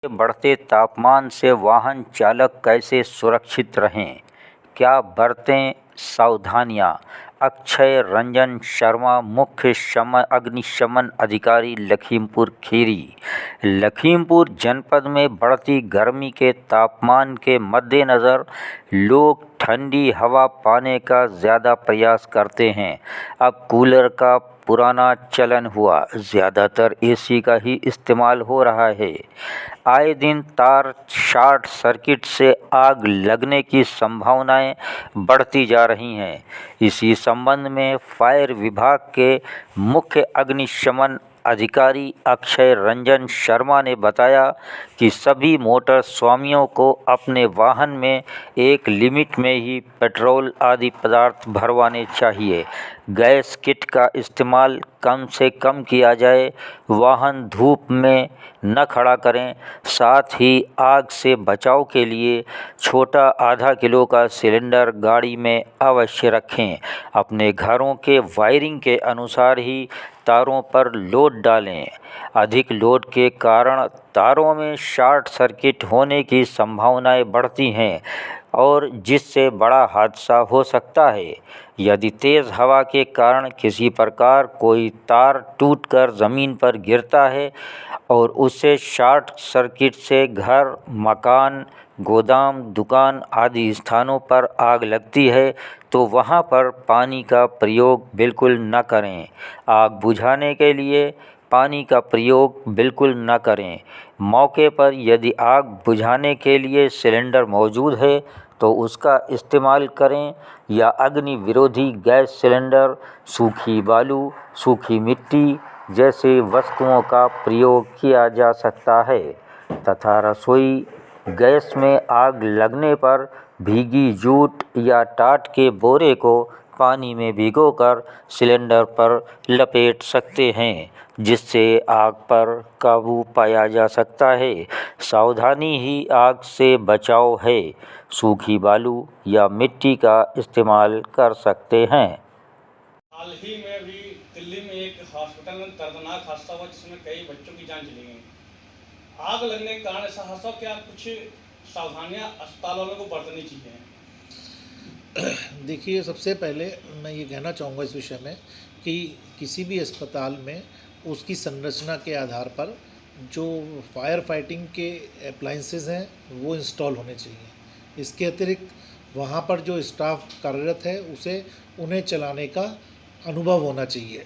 बढ़ते तापमान से वाहन चालक कैसे सुरक्षित रहें, क्या बरतें सावधानियां? अक्षय रंजन शर्मा, मुख्य अग्निशमन अधिकारी, लखीमपुर खीरी। लखीमपुर जनपद में बढ़ती गर्मी के तापमान के मद्देनज़र लोग ठंडी हवा पाने का ज़्यादा प्रयास करते हैं। अब कूलर का पुराना चलन हुआ, ज़्यादातर एसी का ही इस्तेमाल हो रहा है। आए दिन तार शॉर्ट सर्किट से आग लगने की संभावनाएं बढ़ती जा रही हैं। इसी संबंध में फायर विभाग के मुख्य अग्निशमन अधिकारी अक्षय रंजन शर्मा ने बताया कि सभी मोटर स्वामियों को अपने वाहन में एक लिमिट में ही पेट्रोल आदि पदार्थ भरवाने चाहिए। गैस किट का इस्तेमाल कम से कम किया जाए। वाहन धूप में न खड़ा करें। साथ ही आग से बचाव के लिए छोटा आधा किलो का सिलेंडर गाड़ी में अवश्य रखें। अपने घरों के वायरिंग के अनुसार ही तारों पर लोड डालें। अधिक लोड के कारण तारों में शॉर्ट सर्किट होने की संभावनाएं बढ़ती हैं और जिससे बड़ा हादसा हो सकता है। यदि तेज़ हवा के कारण किसी प्रकार कोई तार टूटकर ज़मीन पर गिरता है और उससे शॉर्ट सर्किट से घर, मकान, गोदाम, दुकान आदि स्थानों पर आग लगती है तो वहां पर पानी का प्रयोग बिल्कुल न करें। आग बुझाने के लिए पानी का प्रयोग बिल्कुल न करें। मौके पर यदि आग बुझाने के लिए सिलेंडर मौजूद है तो उसका इस्तेमाल करें या अग्नि विरोधी गैस सिलेंडर, सूखी बालू, सूखी मिट्टी जैसे वस्तुओं का प्रयोग किया जा सकता है तथा रसोई गैस में आग लगने पर भीगी जूट या टाट के बोरे को पानी में भिगोकर सिलेंडर पर लपेट सकते हैं, जिससे आग पर काबू पाया जा सकता है। सावधानी ही आग से बचाव है। सूखी बालू या मिट्टी का इस्तेमाल कर सकते हैं। हाल ही में भी दिल्ली में एक हॉस्पिटल में दर्दनाक हादसा हुआ जिसमें कई बच्चों की जान चली गई। आग लगने के कारण ऐसा हादसा, क्या कुछ सावधानियां अस्पताल वालों को बरतनी चाहिए? देखिए, सबसे पहले मैं ये कहना चाहूँगा इस विषय में कि किसी भी अस्पताल में उसकी संरचना के आधार पर जो फायर फाइटिंग के अप्लाइंसेस हैं वो इंस्टॉल होने चाहिए। इसके अतिरिक्त वहाँ पर जो स्टाफ कार्यरत है उन्हें चलाने का अनुभव होना चाहिए।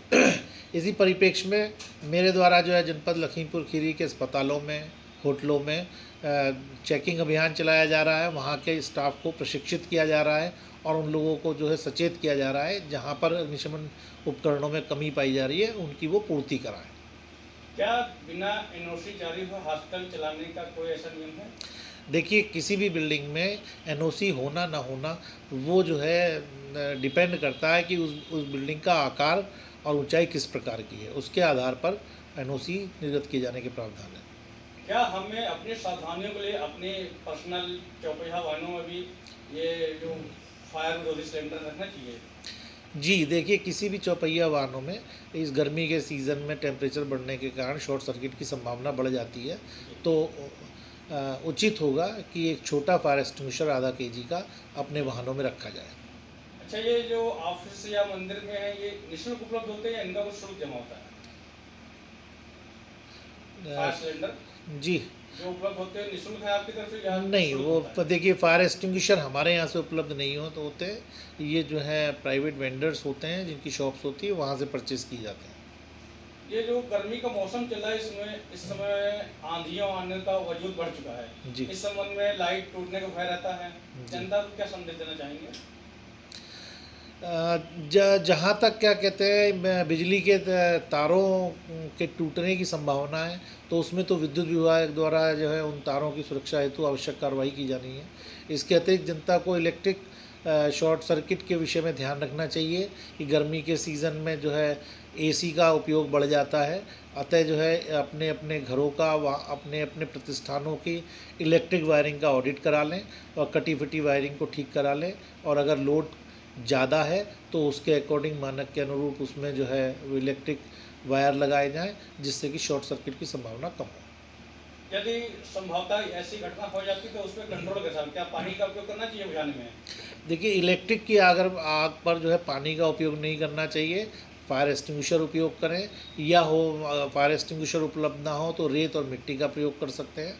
इसी परिप्रेक्ष्य में मेरे द्वारा जो है जनपद लखीमपुर खीरी के अस्पतालों में, होटलों में चेकिंग अभियान चलाया जा रहा है। वहाँ के स्टाफ को प्रशिक्षित किया जा रहा है और उन लोगों को जो है सचेत किया जा रहा है जहाँ पर अग्निशमन उपकरणों में कमी पाई जा रही है उनकी वो पूर्ति कराएं। क्या बिना एनओसी जारी हुए हॉस्पिटल चलाने का कोई ऐसा नियम है? देखिए, किसी भी बिल्डिंग में एनओसी होना ना होना वो जो है डिपेंड करता है कि उस बिल्डिंग का आकार और ऊंचाई किस प्रकार की है, उसके आधार पर एनओसी निर्गत किए जाने के प्रावधान है। क्या हमें अपनी सावधानियों के लिए अपने पर्सनल चौपहिया वाहनों में भी ये जो फायर विरोधी सिलेंडर रखना चाहिए? जी, देखिए, किसी भी चौपहिया वाहनों में इस गर्मी के सीज़न में टेम्परेचर बढ़ने के कारण शॉर्ट सर्किट की संभावना बढ़ जाती है, तो उचित होगा कि एक छोटा फायर एक्सटिंग्विशर आधा केजी का अपने वाहनों में रखा जाए। अच्छा, ये जो ऑफिस या मंदिर में है ये निःशुल्क उपलब्ध होते हैं या इनका कुछ शुल्क जमा होता है? फायर सिलेंडर जी, जो उपलब्ध होते हैं निःशुल्क है आपकी तरफ से या नहीं, वो देखिए, फायर एक्सटिंग्विशर हमारे यहाँ से उपलब्ध नहीं हो तो होते, ये जो है प्राइवेट वेंडर्स होते हैं जिनकी शॉप्स होती है, वहाँ से परचेज़ की जाते हैं। ये जो गर्मी का मौसम चल रहा है इसमें इस समय आंधियों आने का वजूद बढ़ चुका है जी। इस संबंध में लाइट टूटने का भय रहता है, जनता को क्या संदेश देना चाहेंगे? जहाँ तक क्या कहते हैं बिजली के तारों के टूटने की संभावना है तो उसमें तो विद्युत विभाग द्वारा जो है उन तारों की सुरक्षा हेतु आवश्यक कार्रवाई की जानी है। इसके अतिरिक्त जनता को इलेक्ट्रिक शॉर्ट सर्किट के विषय में ध्यान रखना चाहिए कि गर्मी के सीज़न में जो है एसी का उपयोग बढ़ जाता है, अतः जो है अपने अपने घरों का व अपने अपने प्रतिष्ठानों की इलेक्ट्रिक वायरिंग का ऑडिट करा लें और कटी फटी वायरिंग को ठीक करा लें, और अगर लोड ज़्यादा है तो उसके अकॉर्डिंग मानक के अनुरूप उसमें जो है वो इलेक्ट्रिक वायर लगाए जाएं जिससे कि शॉर्ट सर्किट की संभावना कम हो। यदि संभवतः ऐसी घटना हो जाती तो उस पर कंट्रोल के साथ क्या पानी का उपयोग करना चाहिए बुझाने में? देखिए, इलेक्ट्रिक की अगर आग पर जो है पानी का उपयोग नहीं करना चाहिए, फायर एक्सटिंग्विशर उपयोग करें, या हो फायर एक्सटिंग्विशर उपलब्ध ना हो तो रेत और मिट्टी का प्रयोग कर सकते हैं।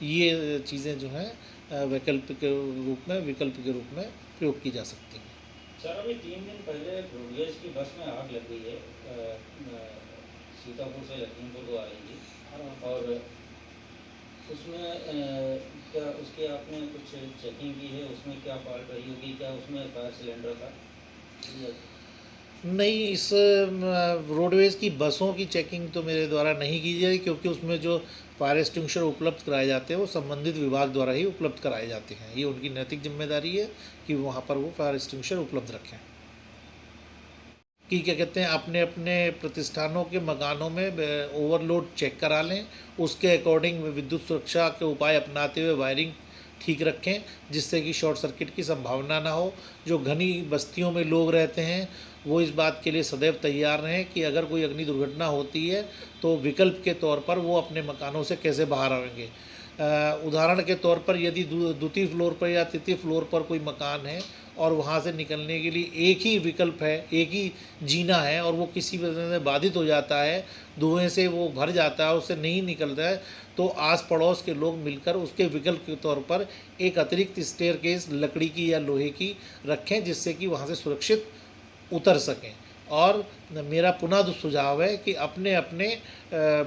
ये चीज़ें जो हैं विकल्प के रूप में प्रयोग की जा सकती हैं। सर, अभी 3 दिन पहले रोडवेज की बस में आग लग गई है। सीतापुर से लखीमपुर को आ रही थी और उसमें क्या उसकी आपने कुछ चेकिंग की है? उसमें क्या फॉल्ट रही होगी? क्या उसमें फायर सिलेंडर था? नहीं, इस रोडवेज़ की बसों की चेकिंग तो मेरे द्वारा नहीं की जाएगी, क्योंकि उसमें जो फायर एक्सटिंग्विशर उपलब्ध कराए जाते हैं वो संबंधित विभाग द्वारा ही उपलब्ध कराए जाते हैं। ये उनकी नैतिक जिम्मेदारी है कि वहाँ पर वो फायर एक्सटिंग्विशर उपलब्ध रखें। कि क्या कहते हैं, अपने अपने प्रतिष्ठानों के मकानों में ओवरलोड चेक करा लें, उसके अकॉर्डिंग विद्युत सुरक्षा के उपाय अपनाते हुए वायरिंग ठीक रखें, जिससे कि शॉर्ट सर्किट की संभावना ना हो। जो घनी बस्तियों में लोग रहते हैं वो इस बात के लिए सदैव तैयार रहें कि अगर कोई अग्नि दुर्घटना होती है तो विकल्प के तौर पर वो अपने मकानों से कैसे बाहर आएंगे। उदाहरण के तौर पर यदि द्वितीय फ्लोर पर या तृतीय फ्लोर पर कोई मकान है और वहाँ से निकलने के लिए एक ही विकल्प है, एक ही जीना है, और वो किसी वजह से बाधित हो जाता है, धुएं से वो भर जाता है, उससे नहीं निकलता है, तो आस पड़ोस के लोग मिलकर उसके विकल्प के तौर पर एक अतिरिक्त स्टेयरकेस लकड़ी की या लोहे की रखें, जिससे कि वहाँ से सुरक्षित उतर सकें। और मेरा पुनः सुझाव है कि अपने अपने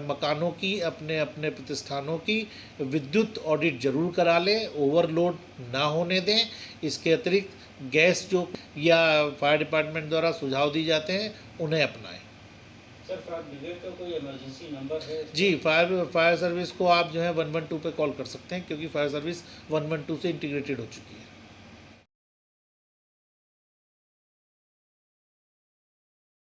मकानों की, अपने अपने प्रतिष्ठानों की विद्युत ऑडिट जरूर करा लें, ओवरलोड ना होने दें। इसके अतिरिक्त गैस जो या फायर डिपार्टमेंट द्वारा सुझाव दिए जाते हैं उन्हें अपनाएं। सर, फायर ब्रिगेड का कोई इमरजेंसी नंबर है? जी, फायर सर्विस को आप जो है 112 पे कॉल कर सकते हैं, क्योंकि फायर सर्विस 112 से इंटीग्रेटेड हो चुकी है।